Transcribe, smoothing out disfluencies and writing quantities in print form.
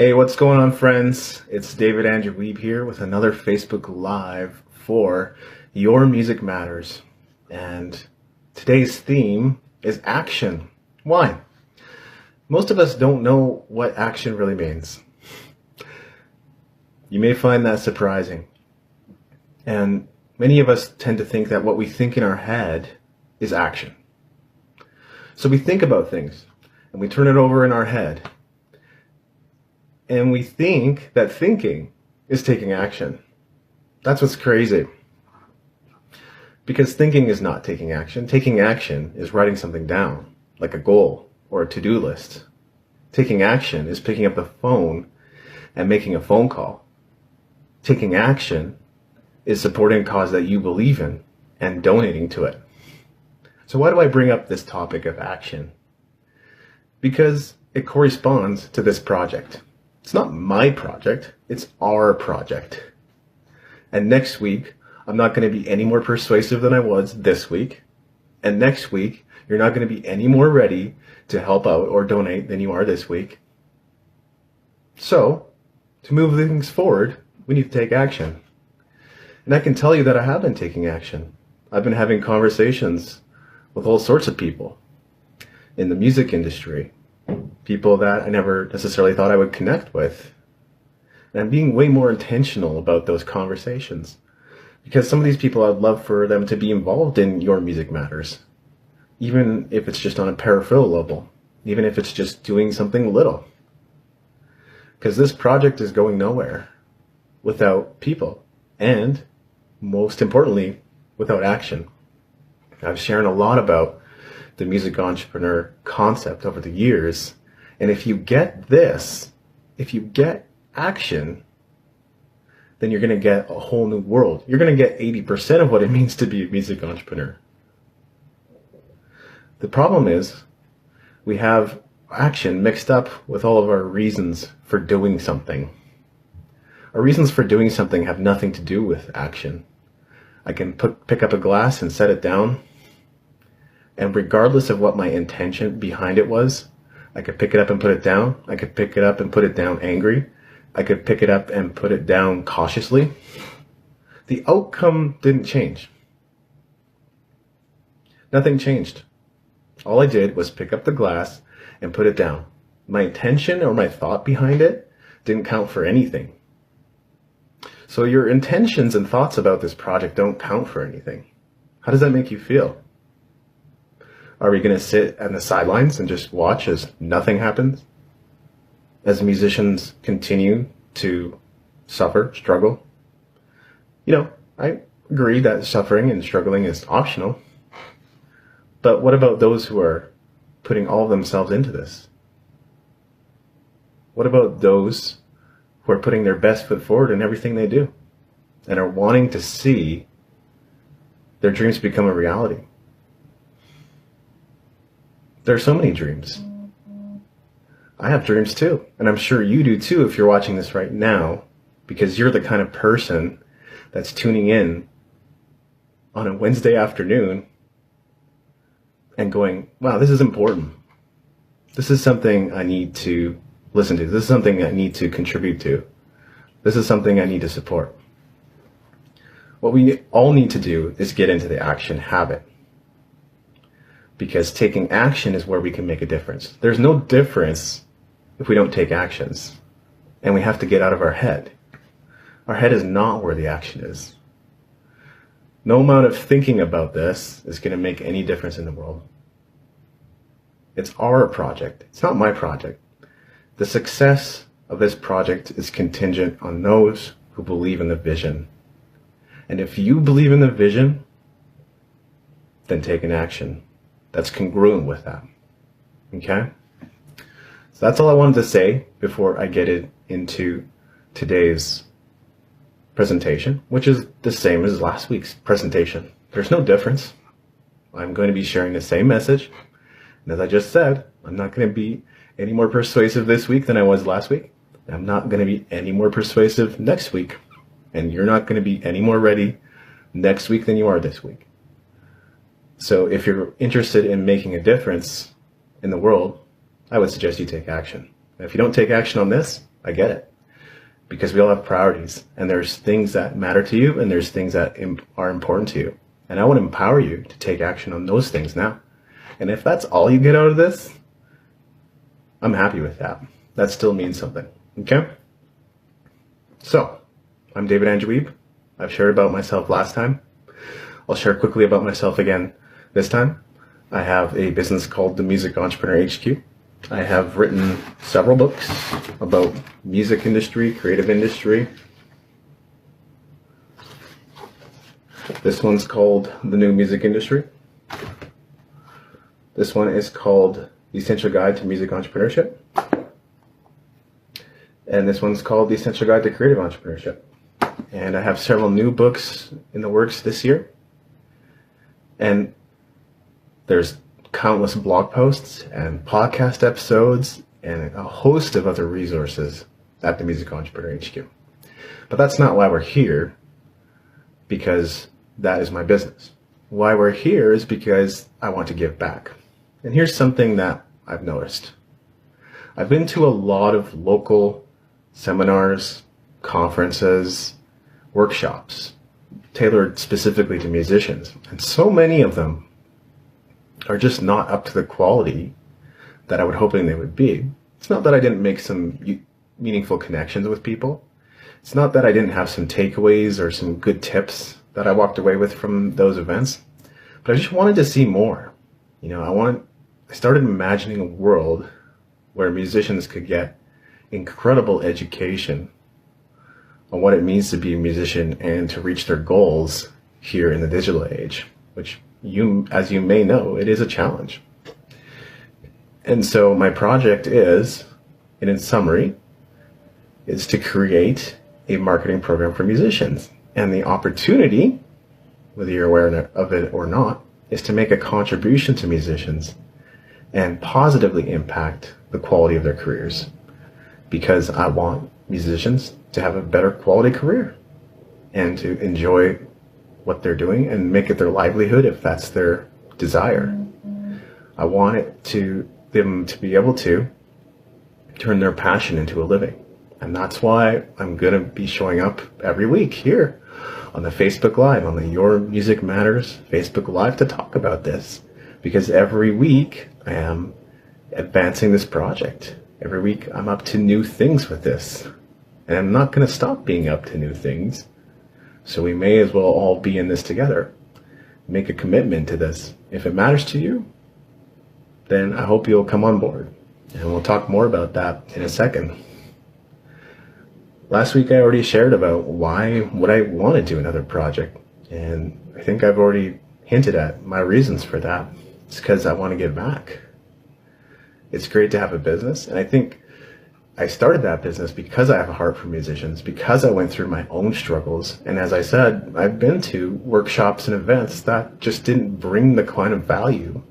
Hey, what's going on, friends? It's David Andrew Wiebe here with another Facebook Live for Your Music Matters. And today's theme is action. Why? Most of us don't know what action really means. You may find that surprising. And many of us tend to think that what we think in our head is action. So we think about things and we turn it over in our head. And we think that thinking is taking action. That's what's crazy. Because thinking is not taking action. Taking action is writing something down, like a goal or a to-do list. Taking action is picking up the phone and making a phone call. Taking action is supporting a cause that you believe in and donating to it. So why do I bring up this topic of action? Because it corresponds to this project. It's not my project, it's our project. And next week, I'm not going to be any more persuasive than I was this week. And next week, you're not going to be any more ready to help out or donate than you are this week. So, to move things forward, we need to take action. And I can tell you that I have been taking action. I've been having conversations with all sorts of people in the music industry. People that I never necessarily thought I would connect with. And I'm being way more intentional about those conversations. Because some of these people, I'd love for them to be involved in Your Music Matters. Even if it's just on a peripheral level. Even if it's just doing something little. Because this project is going nowhere without people. And, most importantly, without action. I've shared a lot about the music entrepreneur concept over the years. And if you get this, if you get action, then you're going to get a whole new world. You're going to get 80% of what it means to be a music entrepreneur. The problem is we have action mixed up with all of our reasons for doing something. Our reasons for doing something have nothing to do with action. I can pick up a glass and set it down. And regardless of what my intention behind it was, I could pick it up and put it down. I could pick it up and put it down angry. I could pick it up and put it down cautiously. The outcome didn't change. Nothing changed. All I did was pick up the glass and put it down. My intention or my thought behind it didn't count for anything. So your intentions and thoughts about this project don't count for anything. How does that make you feel? Are we going to sit on the sidelines and just watch as nothing happens? As musicians continue to suffer, struggle? You know, I agree that suffering and struggling is optional. But what about those who are putting all of themselves into this? What about those who are putting their best foot forward in everything they do and are wanting to see their dreams become a reality? There are so many dreams. I have dreams too, and I'm sure you do too if you're watching this right now, because you're the kind of person that's tuning in on a Wednesday afternoon and going, wow, this is important. This is something I need to listen to. This is something I need to contribute to. This is something I need to support. What we all need to do is get into the action habit. Because taking action is where we can make a difference. There's no difference if we don't take actions. And we have to get out of our head. Our head is not where the action is. No amount of thinking about this is going to make any difference in the world. It's our project. It's not my project. The success of this project is contingent on those who believe in the vision. And if you believe in the vision, then take an action that's congruent with that. Okay? So that's all I wanted to say before I get into today's presentation, which is the same as last week's presentation. There's no difference. I'm going to be sharing the same message. And as I just said, I'm not going to be any more persuasive this week than I was last week. I'm not going to be any more persuasive next week. And you're not going to be any more ready next week than you are this week. So if you're interested in making a difference in the world, I would suggest you take action. And if you don't take action on this, I get it. Because we all have priorities, and there's things that matter to you, and there's things that are important to you. And I want to empower you to take action on those things now. And if that's all you get out of this, I'm happy with that. That still means something. Okay? So, I'm David Andrew Wiebe. I've shared about myself last time. I'll share quickly about myself again this time. I have a business called The Music Entrepreneur HQ. I have written several books about music industry, creative industry. This one's called The New Music Industry. This one is called The Essential Guide to Music Entrepreneurship. And this one's called The Essential Guide to Creative Entrepreneurship. And I have several new books in the works this year. And there's countless blog posts and podcast episodes and a host of other resources at the Music Entrepreneur HQ. But that's not why we're here, because that is my business. Why we're here is because I want to give back. And here's something that I've noticed. I've been to a lot of local seminars, conferences, workshops, tailored specifically to musicians, and so many of them are just not up to the quality that I was hoping they would be. It's not that I didn't make some meaningful connections with people. It's not that I didn't have some takeaways or some good tips that I walked away with from those events, but I just wanted to see more. I started imagining a world where musicians could get incredible education on what it means to be a musician and to reach their goals here in the digital age, which as you may know, it is a challenge. And so my project is, in its summary, is to create a marketing program for musicians. And the opportunity, whether you're aware of it or not, is to make a contribution to musicians and positively impact the quality of their careers. Because I want musicians to have a better quality career and to enjoy what they're doing and make it their livelihood if that's their desire. I want them to be able to turn their passion into a living. And that's why I'm going to be showing up every week here on the Facebook Live, on the Your Music Matters Facebook Live, to talk about this. Because every week I am advancing this project. Every week I'm up to new things with this. And I'm not going to stop being up to new things. So we may as well all be in this together. Make a commitment to this. If it matters to you, then I hope you'll come on board. And we'll talk more about that in a second. Last week I already shared about why would I want to do another project. And I think I've already hinted at my reasons for that. It's because I want to give back. It's great to have a business. And I think I started that business because I have a heart for musicians, because I went through my own struggles. And as I said, I've been to workshops and events that just didn't bring the kind of value